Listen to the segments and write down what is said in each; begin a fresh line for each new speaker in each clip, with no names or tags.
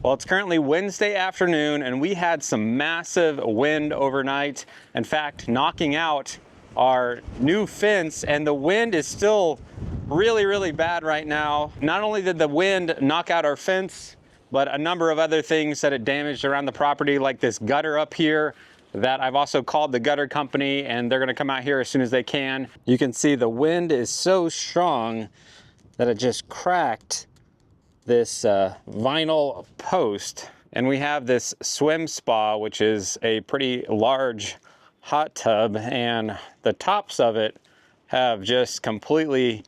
Well, it's currently Wednesday afternoon and we had some massive wind overnight. In fact, knocking out our new fence, and the wind is still really bad right now. Not only did the wind knock out our fence, but a number of other things that it damaged around the property, like this gutter up here that I've also called the gutter company, and they're gonna come out here as soon as they can. You can see the wind is so strong that it just cracked this vinyl post. And we have this swim spa, which is a pretty large hot tub, and the tops of it have just completely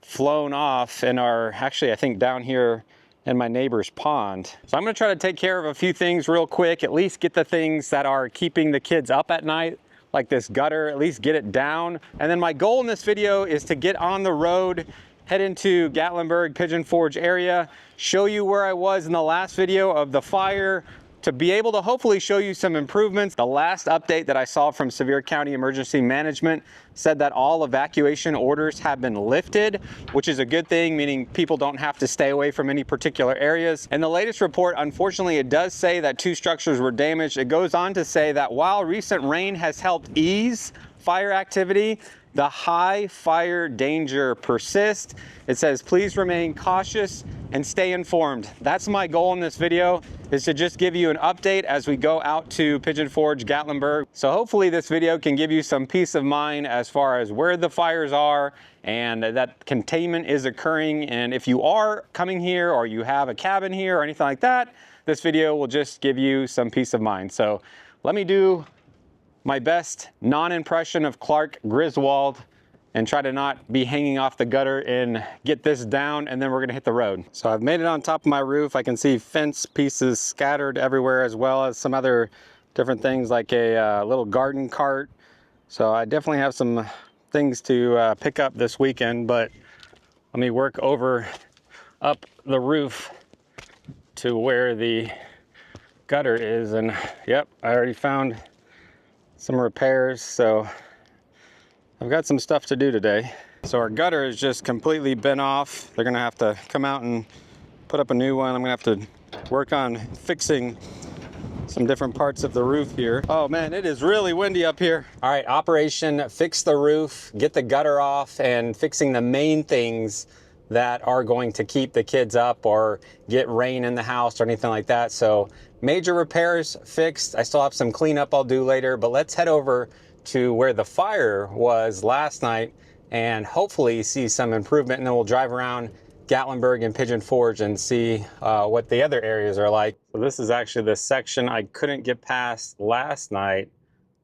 flown off and are actually, I think, down here in my neighbor's pond. So I'm gonna try to take care of a few things real quick, at least get the things that are keeping the kids up at night, like this gutter, at least get it down. And then my goal in this video is to get on the road, head into Gatlinburg, Pigeon Forge area, show you where I was in the last video of the fire, to be able to hopefully show you some improvements. The last update that I saw from Sevier County Emergency Management said that all evacuation orders have been lifted, which is a good thing, meaning people don't have to stay away from any particular areas. In the latest report, unfortunately, it does say that 2 structures were damaged. It goes on to say that while recent rain has helped ease fire activity, the high fire danger persists. It says, please remain cautious and stay informed. That's my goal in this video, is to just give you an update as we go out to Pigeon Forge, Gatlinburg. So hopefully this video can give you some peace of mind as far as where the fires are and that containment is occurring. And if you are coming here or you have a cabin here or anything like that, this video will just give you some peace of mind. So let me do my best non-impression of Clark Griswold and try to not be hanging off the gutter and get this down, and then we're gonna hit the road. So I've made it on top of my roof. I can see fence pieces scattered everywhere, as well as some other different things like a little garden cart. So I definitely have some things to pick up this weekend, but let me work up the roof to where the gutter is. And yep, I already found some repairs, so I've got some stuff to do today. So our gutter is just completely bent off. They're gonna have to come out and put up a new one. I'm gonna have to work on fixing some different parts of the roof here. Oh man, it is really windy up here. All right, operation fix the roof, get the gutter off, and fixing the main things that are going to keep the kids up or get rain in the house or anything like that. So major repairs fixed. I still have some cleanup I'll do later, but let's head over to where the fire was last night and hopefully see some improvement, and then we'll drive around Gatlinburg and Pigeon Forge and see what the other areas are like. So this is actually the section I couldn't get past last night,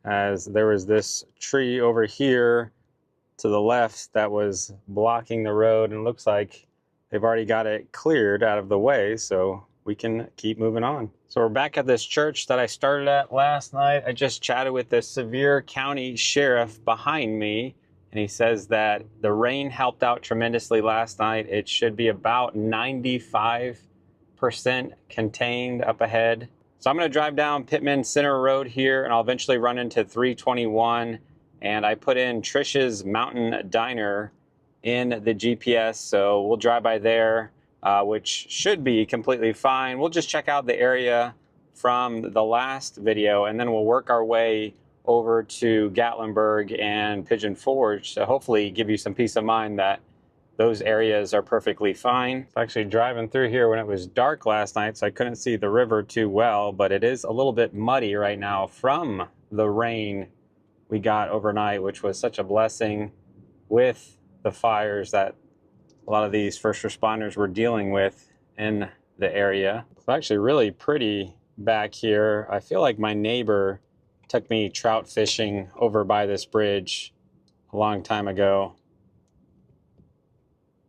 as there was this tree over here to the left that was blocking the road, and it looks like they've already got it cleared out of the way, so we can keep moving on. So we're back at this church that I started at last night. I just chatted with the Sevier County Sheriff behind me, and he says that the rain helped out tremendously last night. It should be about 95% contained up ahead. So I'm gonna drive down Pittman Center Road here, and I'll eventually run into 321. And I put in Trish's Mountain Diner in the GPS, so we'll drive by there, which should be completely fine. We'll just check out the area from the last video, and then we'll work our way over to Gatlinburg and Pigeon Forge to hopefully give you some peace of mind that those areas are perfectly fine. I was actually driving through here when it was dark last night, so I couldn't see the river too well, but it is a little bit muddy right now from the rain we got overnight, which was such a blessing with the fires that a lot of these first responders were dealing with in the area. It's actually really pretty back here. I feel like my neighbor took me trout fishing over by this bridge a long time ago.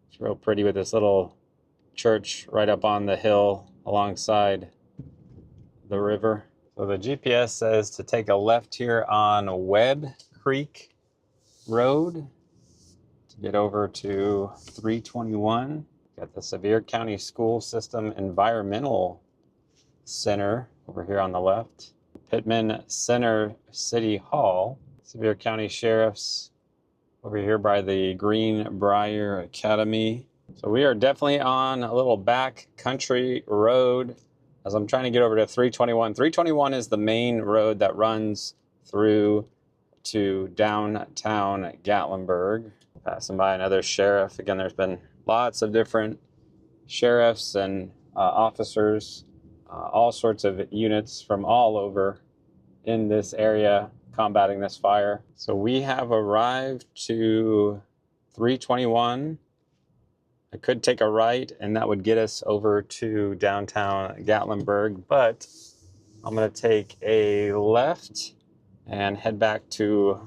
It's real pretty with this little church right up on the hill alongside the river. So the GPS says to take a left here on Webb Creek Road to get over to 321. Got the Sevier County School System Environmental Center over here on the left. Pittman Center City Hall. Sevier County Sheriff's over here by the Greenbrier Academy. So we are definitely on a little back country road as I'm trying to get over to 321. 321 is the main road that runs through to downtown Gatlinburg. Passing by another sheriff. Again, there's been lots of different sheriffs and officers, all sorts of units from all over in this area combating this fire. So we have arrived to 321. I could take a right and that would get us over to downtown Gatlinburg, but I'm going to take a left and head back to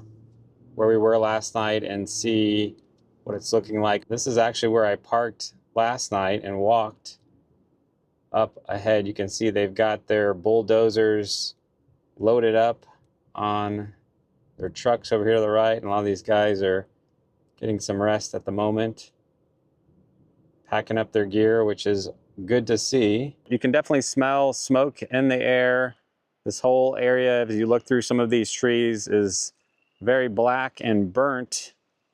where we were last night and see what it's looking like. This is actually where I parked last night and walked up ahead. You can see they've got their bulldozers loaded up on their trucks over here to the right, and a lot of these guys are getting some rest at the moment, packing up their gear, which is good to see. You can definitely smell smoke in the air. This whole area, as you look through some of these trees, is very black and burnt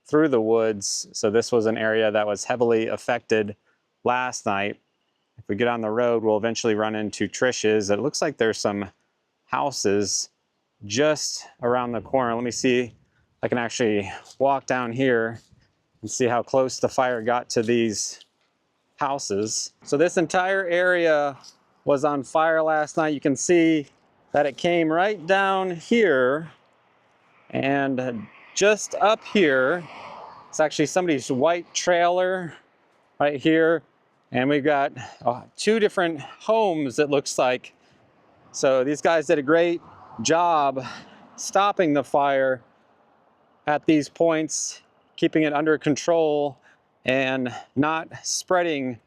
through the woods. So this was an area that was heavily affected last night. If we get on the road, we'll eventually run into Trish's. It looks like there's some houses just around the corner. Let me see if I can actually walk down here and see how close the fire got to these houses. So this entire area was on fire last night. You can see that it came right down here, and just up here, it's actually somebody's white trailer right here. And we've got 2 different homes, it looks like. So these guys did a great job stopping the fire at these points, keeping it under control and not spreading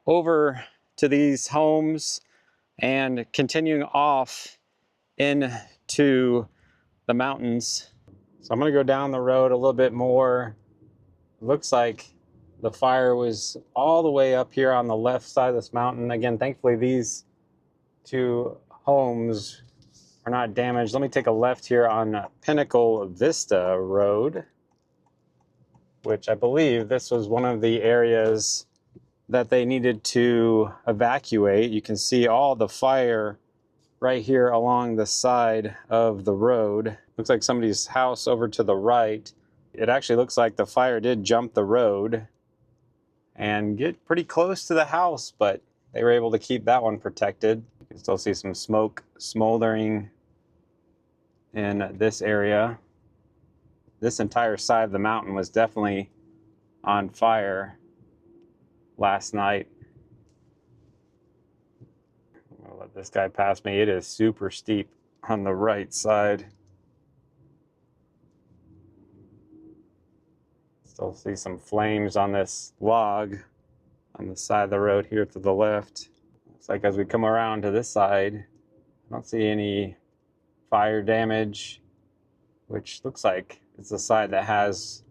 over to these homes and continuing off into the mountains. So I'm going to go down the road a little bit more. It looks like the fire was all the way up here on the left side of this mountain. Again, thankfully these 2 homes are not damaged. Let me take a left here on Pinnacle Vista Road, which I believe this was one of the areas that they needed to evacuate. You can see all the fire right here along the side of the road. Looks like somebody's house over to the right. It actually looks like the fire did jump the road and get pretty close to the house, but they were able to keep that one protected. You can still see some smoke smoldering in this area. This entire side of the mountain was definitely on fire last night. I'm gonna let this guy pass me. It is super steep on the right side. Still see some flames on this log on the side of the road here to the left. Looks like as we come around to this side, I don't see any fire damage, which looks like it's the side that has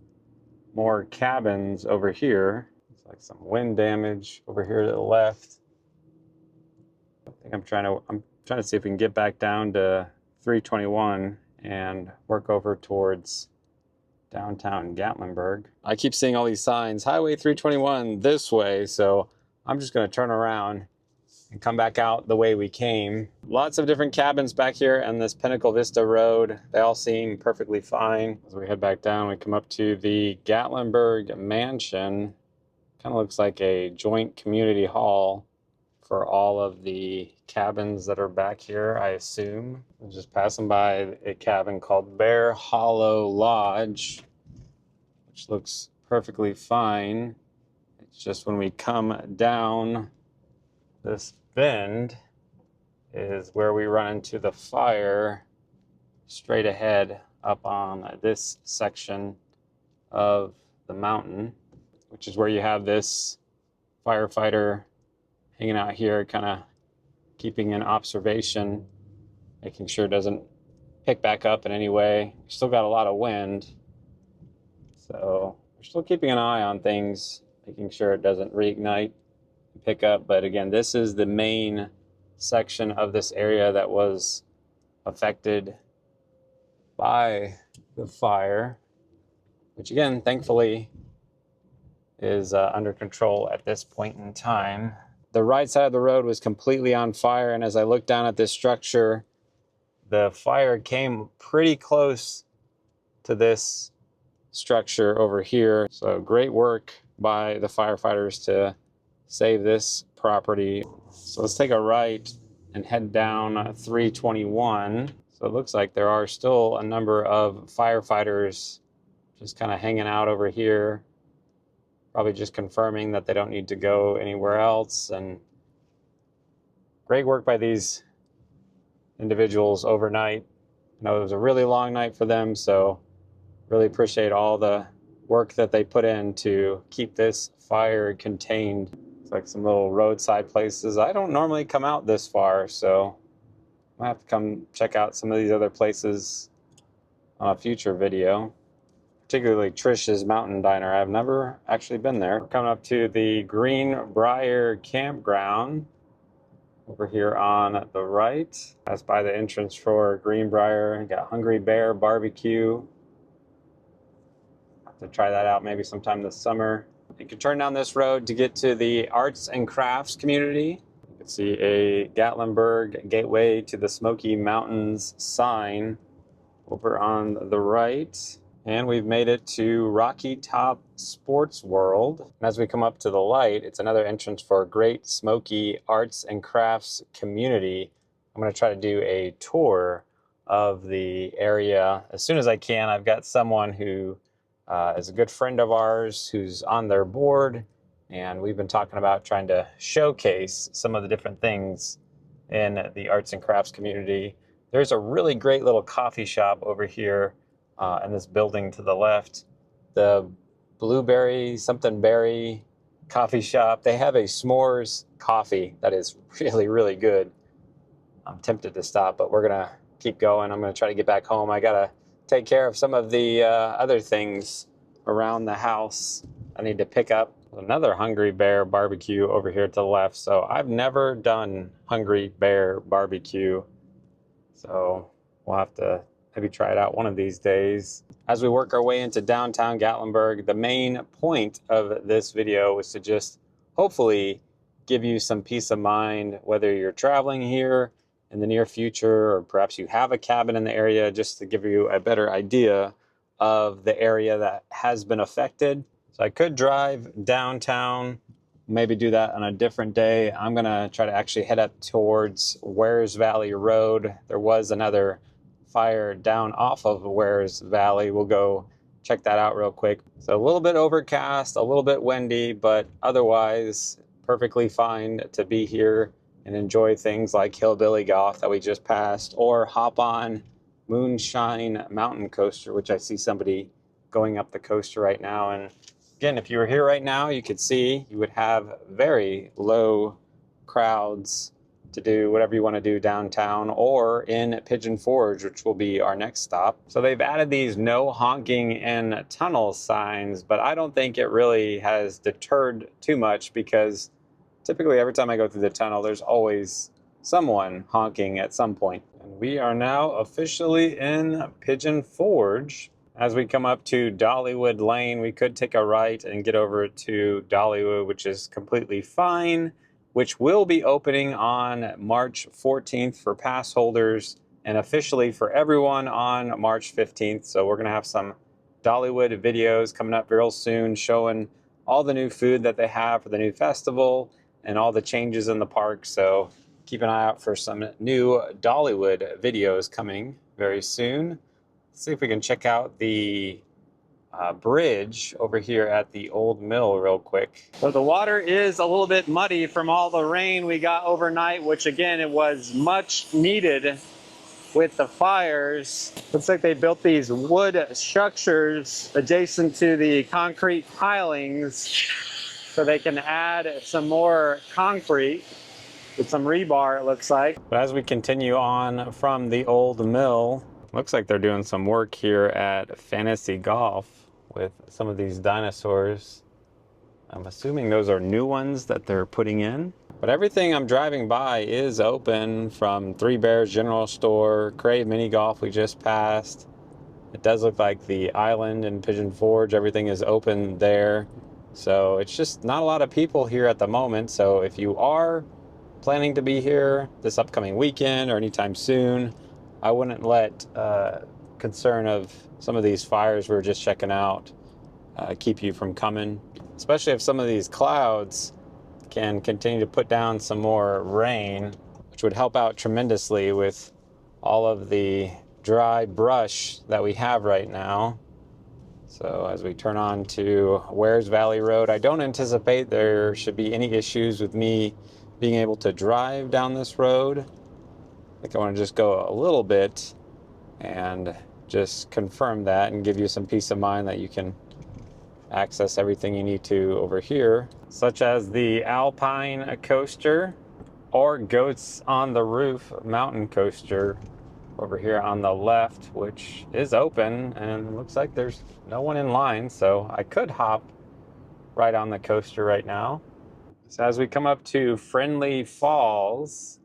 more cabins over here. Looks like some wind damage over here to the left. I think I'm trying to see if we can get back down to 321 and work over towards downtown Gatlinburg. I keep seeing all these signs, Highway 321 this way, so I'm just going to turn around and come back out the way we came. Lots of different cabins back here on this Pinnacle Vista Road. They all seem perfectly fine. As we head back down, we come up to the Gatlinburg Mansion. Kind of looks like a joint community hall for all of the cabins that are back here, I assume. I'm just passing by a cabin called Bear Hollow Lodge, which looks perfectly fine. It's just when we come down this bend is where we run into the fire straight ahead up on this section of the mountain, which is where you have this firefighter hanging out here, kind of keeping an observation, making sure it doesn't pick back up in any way. Still got a lot of wind, so we're still keeping an eye on things, making sure it doesn't reignite and pick up. But again, this is the main section of this area that was affected by the fire, which again, thankfully, is under control at this point in time. the right side of the road was completely on fire, and as I looked down at this structure, the fire came pretty close to this structure over here. So great work by the firefighters to save this property. So let's take a right and head down 321. So it looks like there are still a number of firefighters just kind of hanging out over here, probably just confirming that they don't need to go anywhere else. And great work by these individuals overnight. I know it was a really long night for them, so really appreciate all the work that they put in to keep this fire contained. It's like some little roadside places. I don't normally come out this far, so I'll have to come check out some of these other places on a future video. Particularly Trish's Mountain Diner. I've never actually been there. We're coming up to the Greenbrier Campground over here on the right. That's by the entrance for Greenbrier. Got Hungry Bear Barbecue. Have to try that out maybe sometime this summer. You can turn down this road to get to the Arts and Crafts community. You can see a Gatlinburg Gateway to the Smoky Mountains sign over on the right. And we've made it to Rocky Top Sports World. And as we come up to the light, it's another entrance for Great Smoky Arts and Crafts community. I'm going to try to do a tour of the area as soon as I can. I've got someone who is a good friend of ours who's on their board, and we've been talking about trying to showcase some of the different things in the arts and crafts community. There's a really great little coffee shop over here in this building to the left, the Blueberry something berry coffee shop. They have a s'mores coffee that is really, really good. I'm tempted to stop, but we're gonna keep going. I'm gonna try to get back home. I gotta take care of some of the other things around the house I need to pick up. Another Hungry Bear Barbecue over here to the left. So I've never done Hungry Bear Barbecue, so we'll have to maybe try it out one of these days. As we work our way into downtown Gatlinburg, the main point of this video was to just hopefully give you some peace of mind, whether you're traveling here in the near future or perhaps you have a cabin in the area, just to give you a better idea of the area that has been affected. So I could drive downtown, maybe do that on a different day. I'm gonna try to actually head up towards Wares Valley Road. There was another fire down off of Wares Valley. We'll go check that out real quick. So a little bit overcast, a little bit windy, but otherwise perfectly fine to be here and enjoy things like Hillbilly Golf that we just passed, or hop on Moonshine Mountain Coaster, which I see somebody going up the coaster right now. And again, if you were here right now, you could see you would have very low crowds to do whatever you want to do downtown or in Pigeon Forge, which will be our next stop. So they've added these no honking in tunnel signs, but I don't think it really has deterred too much, because typically every time I go through the tunnel, there's always someone honking at some point. And we are now officially in Pigeon Forge. As we come up to Dollywood Lane, we could take a right and get over to Dollywood, which is completely fine, which will be opening on March 14th for pass holders and officially for everyone on March 15th. So we're gonna have some Dollywood videos coming up real soon, showing all the new food that they have for the new festival and all the changes in the park. So keep an eye out for some new Dollywood videos coming very soon. Let's see if we can check out the bridge over here at the old mill real quick. So the water is a little bit muddy from all the rain we got overnight, which again, it was much needed with the fires. Looks like they built these wood structures adjacent to the concrete pilings so they can add some more concrete with some rebar, it looks like. But as we continue on from the old mill, looks like they're doing some work here at Fantasy Golf with some of these dinosaurs. I'm assuming those are new ones that they're putting in. But everything I'm driving by is open, from Three Bears General Store, Crave Mini Golf we just passed. It does look like the island and Pigeon Forge, everything is open there. So it's just not a lot of people here at the moment. So if you are planning to be here this upcoming weekend or anytime soon, I wouldn't let concern of some of these fires we're just checking out keep you from coming, especially if some of these clouds can continue to put down some more rain, which would help out tremendously with all of the dry brush that we have right now. So as we turn on to Wares Valley Road, I don't anticipate there should be any issues with me being able to drive down this road. I think I want to just go a little bit and just confirm that and give you some peace of mind that you can access everything you need to over here, such as the Alpine coaster or Goats on the Roof mountain coaster over here on the left, which is open and looks like there's no one in line, so I could hop right on the coaster right now. So as we come up to Friendly Falls,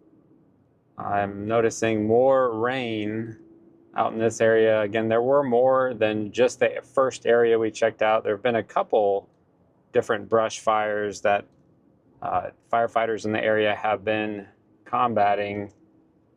I'm noticing more rain out in this area. Again, there were more than just the first area we checked out. There have been a couple different brush fires that firefighters in the area have been combating.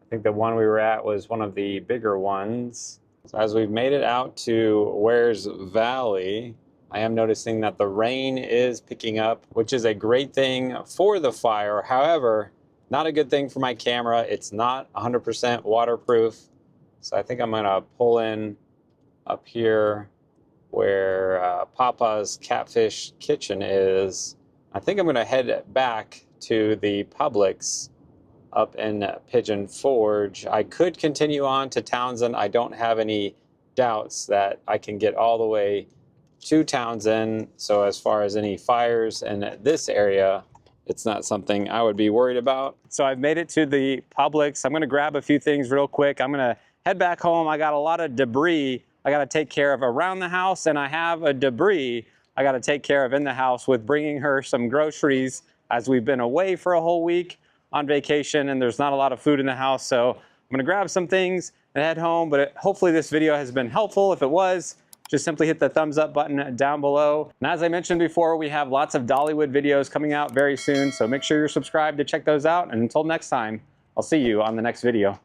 I think the one we were at was one of the bigger ones. So as we've made it out to Wares Valley, I am noticing that the rain is picking up, which is a great thing for the fire. However, not a good thing for my camera. It's not 100% waterproof. So I think I'm gonna pull in up here where Papa's Catfish Kitchen is. I think I'm gonna head back to the Publix up in Pigeon Forge. I could continue on to Townsend. I don't have any doubts that I can get all the way to Townsend. So as far as any fires in this area, it's not something I would be worried about. So I've made it to the Publix. I'm gonna grab a few things real quick. I'm gonna head back home. I got a lot of debris I gotta take care of around the house, and I have a debris I gotta take care of in the house with bringing her some groceries as we've been away for a whole week on vacation and there's not a lot of food in the house. So I'm gonna grab some things and head home, but hopefully this video has been helpful. If it was, just simply hit the thumbs up button down below. And as I mentioned before, we have lots of Dollywood videos coming out very soon, so make sure you're subscribed to check those out. And until next time, I'll see you on the next video.